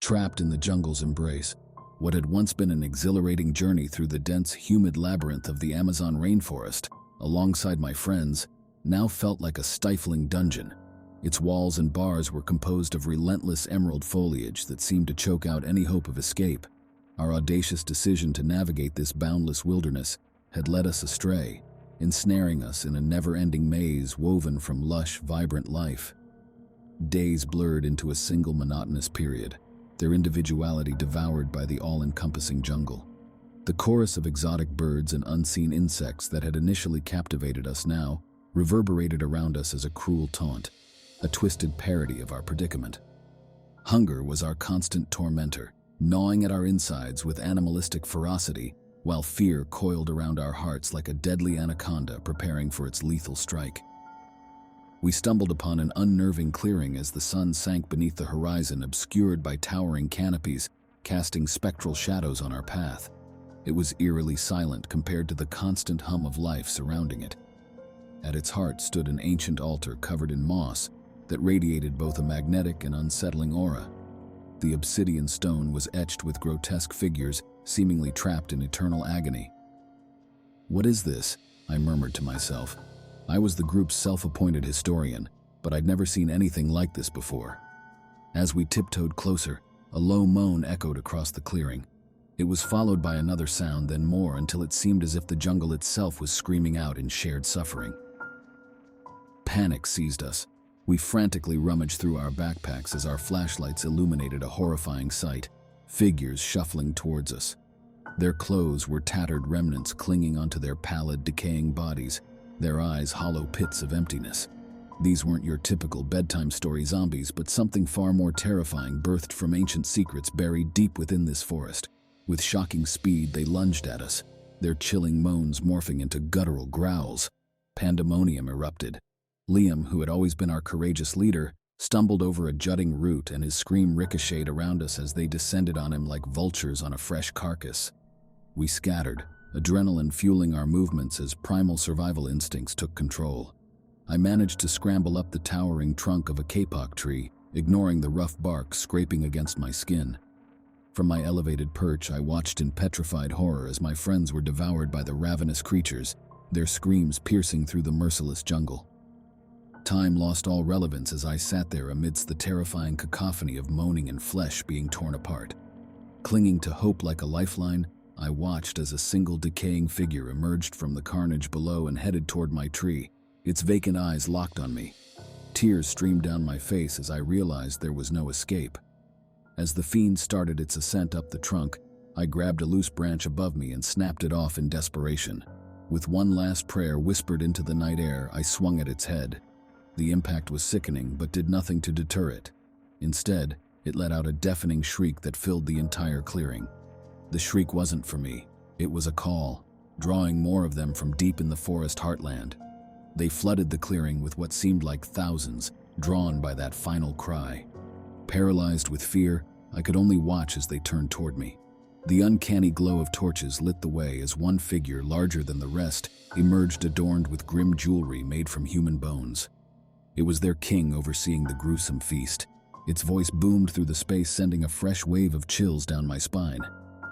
Trapped in the jungle's embrace, what had once been an exhilarating journey through the dense, humid labyrinth of the Amazon rainforest, alongside my friends, now felt like a stifling dungeon. Its walls and bars were composed of relentless emerald foliage that seemed to choke out any hope of escape. Our audacious decision to navigate this boundless wilderness had led us astray, ensnaring us in a never-ending maze woven from lush, vibrant life. Days blurred into a single monotonous period, their individuality devoured by the all-encompassing jungle. The chorus of exotic birds and unseen insects that had initially captivated us now reverberated around us as a cruel taunt, a twisted parody of our predicament. Hunger was our constant tormentor, gnawing at our insides with animalistic ferocity, while fear coiled around our hearts like a deadly anaconda preparing for its lethal strike. We stumbled upon an unnerving clearing as the sun sank beneath the horizon, obscured by towering canopies, casting spectral shadows on our path. It was eerily silent compared to the constant hum of life surrounding it. At its heart stood an ancient altar covered in moss that radiated both a magnetic and unsettling aura. The obsidian stone was etched with grotesque figures, seemingly trapped in eternal agony. "What is this?" I murmured to myself. I was the group's self-appointed historian, but I'd never seen anything like this before. As we tiptoed closer, a low moan echoed across the clearing. It was followed by another sound, then more, until it seemed as if the jungle itself was screaming out in shared suffering. Panic seized us. We frantically rummaged through our backpacks as our flashlights illuminated a horrifying sight, figures shuffling towards us. Their clothes were tattered remnants clinging onto their pallid, decaying bodies, their eyes hollow pits of emptiness. These weren't your typical bedtime story zombies, but something far more terrifying, birthed from ancient secrets buried deep within this forest. With shocking speed, they lunged at us, their chilling moans morphing into guttural growls. Pandemonium erupted. Liam, who had always been our courageous leader, stumbled over a jutting root, and his scream ricocheted around us as they descended on him like vultures on a fresh carcass. We scattered, adrenaline fueling our movements as primal survival instincts took control. I managed to scramble up the towering trunk of a kapok tree, ignoring the rough bark scraping against my skin. From my elevated perch, I watched in petrified horror as my friends were devoured by the ravenous creatures, their screams piercing through the merciless jungle. Time lost all relevance as I sat there amidst the terrifying cacophony of moaning and flesh being torn apart. Clinging to hope like a lifeline, I watched as a single decaying figure emerged from the carnage below and headed toward my tree, its vacant eyes locked on me. Tears streamed down my face as I realized there was no escape. As the fiend started its ascent up the trunk, I grabbed a loose branch above me and snapped it off in desperation. With one last prayer whispered into the night air, I swung at its head. The impact was sickening, but did nothing to deter it. Instead, it let out a deafening shriek that filled the entire clearing. The shriek wasn't for me. It was a call, drawing more of them from deep in the forest heartland. They flooded the clearing with what seemed like thousands, drawn by that final cry. Paralyzed with fear, I could only watch as they turned toward me. The uncanny glow of torches lit the way as one figure, larger than the rest, emerged adorned with grim jewelry made from human bones. It was their king overseeing the gruesome feast. Its voice boomed through the space, sending a fresh wave of chills down my spine.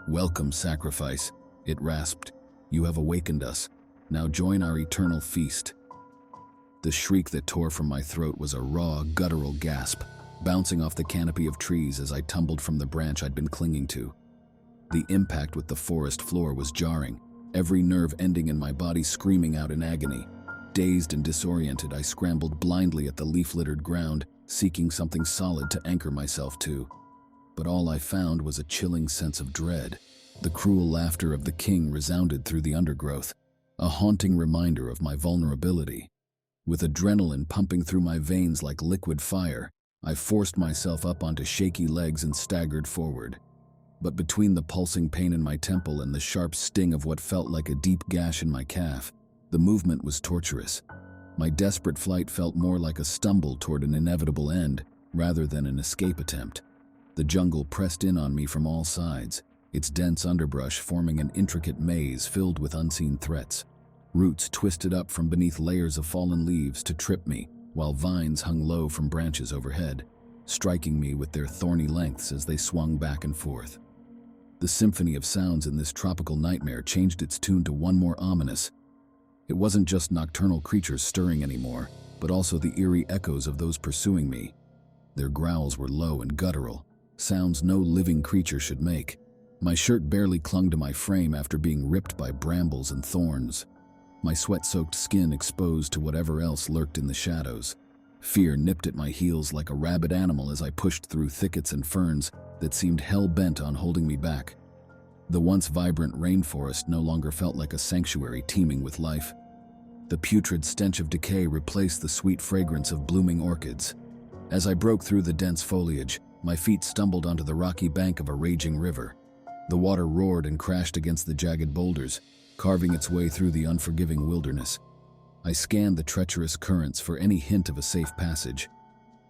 "Welcome, sacrifice," it rasped. "You have awakened us. Now join our eternal feast." The shriek that tore from my throat was a raw, guttural gasp, bouncing off the canopy of trees as I tumbled from the branch I'd been clinging to. The impact with the forest floor was jarring, every nerve ending in my body screaming out in agony. Dazed and disoriented, I scrambled blindly at the leaf-littered ground, seeking something solid to anchor myself to. But all I found was a chilling sense of dread. The cruel laughter of the king resounded through the undergrowth, a haunting reminder of my vulnerability. With adrenaline pumping through my veins like liquid fire, I forced myself up onto shaky legs and staggered forward. But between the pulsing pain in my temple and the sharp sting of what felt like a deep gash in my calf, the movement was torturous. My desperate flight felt more like a stumble toward an inevitable end, rather than an escape attempt. The jungle pressed in on me from all sides, its dense underbrush forming an intricate maze filled with unseen threats. Roots twisted up from beneath layers of fallen leaves to trip me, while vines hung low from branches overhead. striking me with their thorny lengths as they swung back and forth. The symphony of sounds in this tropical nightmare changed its tune to one more ominous. It wasn't just nocturnal creatures stirring anymore, but also the eerie echoes of those pursuing me. Their growls were low and guttural, sounds no living creature should make. My shirt barely clung to my frame after being ripped by brambles and thorns, my sweat-soaked skin exposed to whatever else lurked in the shadows. Fear nipped at my heels like a rabid animal as I pushed through thickets and ferns that seemed hell-bent on holding me back. The once vibrant rainforest no longer felt like a sanctuary teeming with life. The putrid stench of decay replaced the sweet fragrance of blooming orchids. As I broke through the dense foliage, my feet stumbled onto the rocky bank of a raging river. The water roared and crashed against the jagged boulders, carving its way through the unforgiving wilderness. I scanned the treacherous currents for any hint of a safe passage.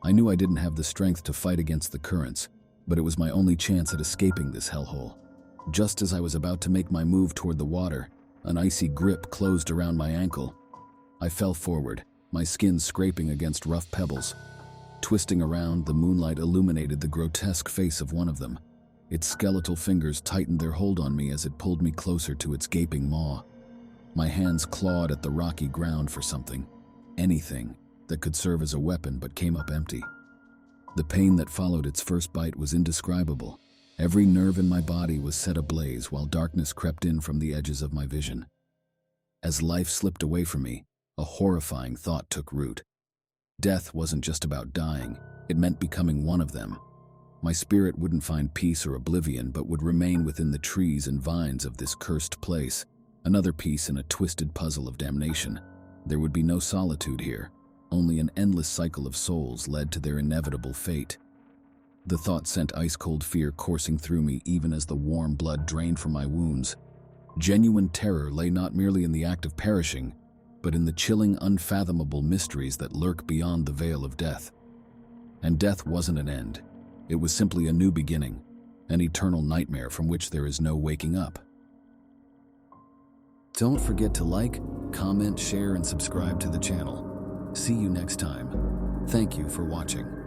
I knew I didn't have the strength to fight against the currents, but it was my only chance at escaping this hellhole. Just as I was about to make my move toward the water, an icy grip closed around my ankle. I fell forward, my skin scraping against rough pebbles. Twisting around, the moonlight illuminated the grotesque face of one of them. Its skeletal fingers tightened their hold on me as it pulled me closer to its gaping maw. My hands clawed at the rocky ground for something, anything, that could serve as a weapon but came up empty. The pain that followed its first bite was indescribable. Every nerve in my body was set ablaze while darkness crept in from the edges of my vision. As life slipped away from me, a horrifying thought took root. Death wasn't just about dying, it meant becoming one of them. My spirit wouldn't find peace or oblivion, but would remain within the trees and vines of this cursed place, another piece in a twisted puzzle of damnation. There would be no solitude here, only an endless cycle of souls led to their inevitable fate. The thought sent ice-cold fear coursing through me even as the warm blood drained from my wounds. Genuine terror lay not merely in the act of perishing, but in the chilling, unfathomable mysteries that lurk beyond the veil of death. And death wasn't an end. It was simply a new beginning, an eternal nightmare from which there is no waking up. Don't forget to like, comment, share, and subscribe to the channel. See you next time. Thank you for watching.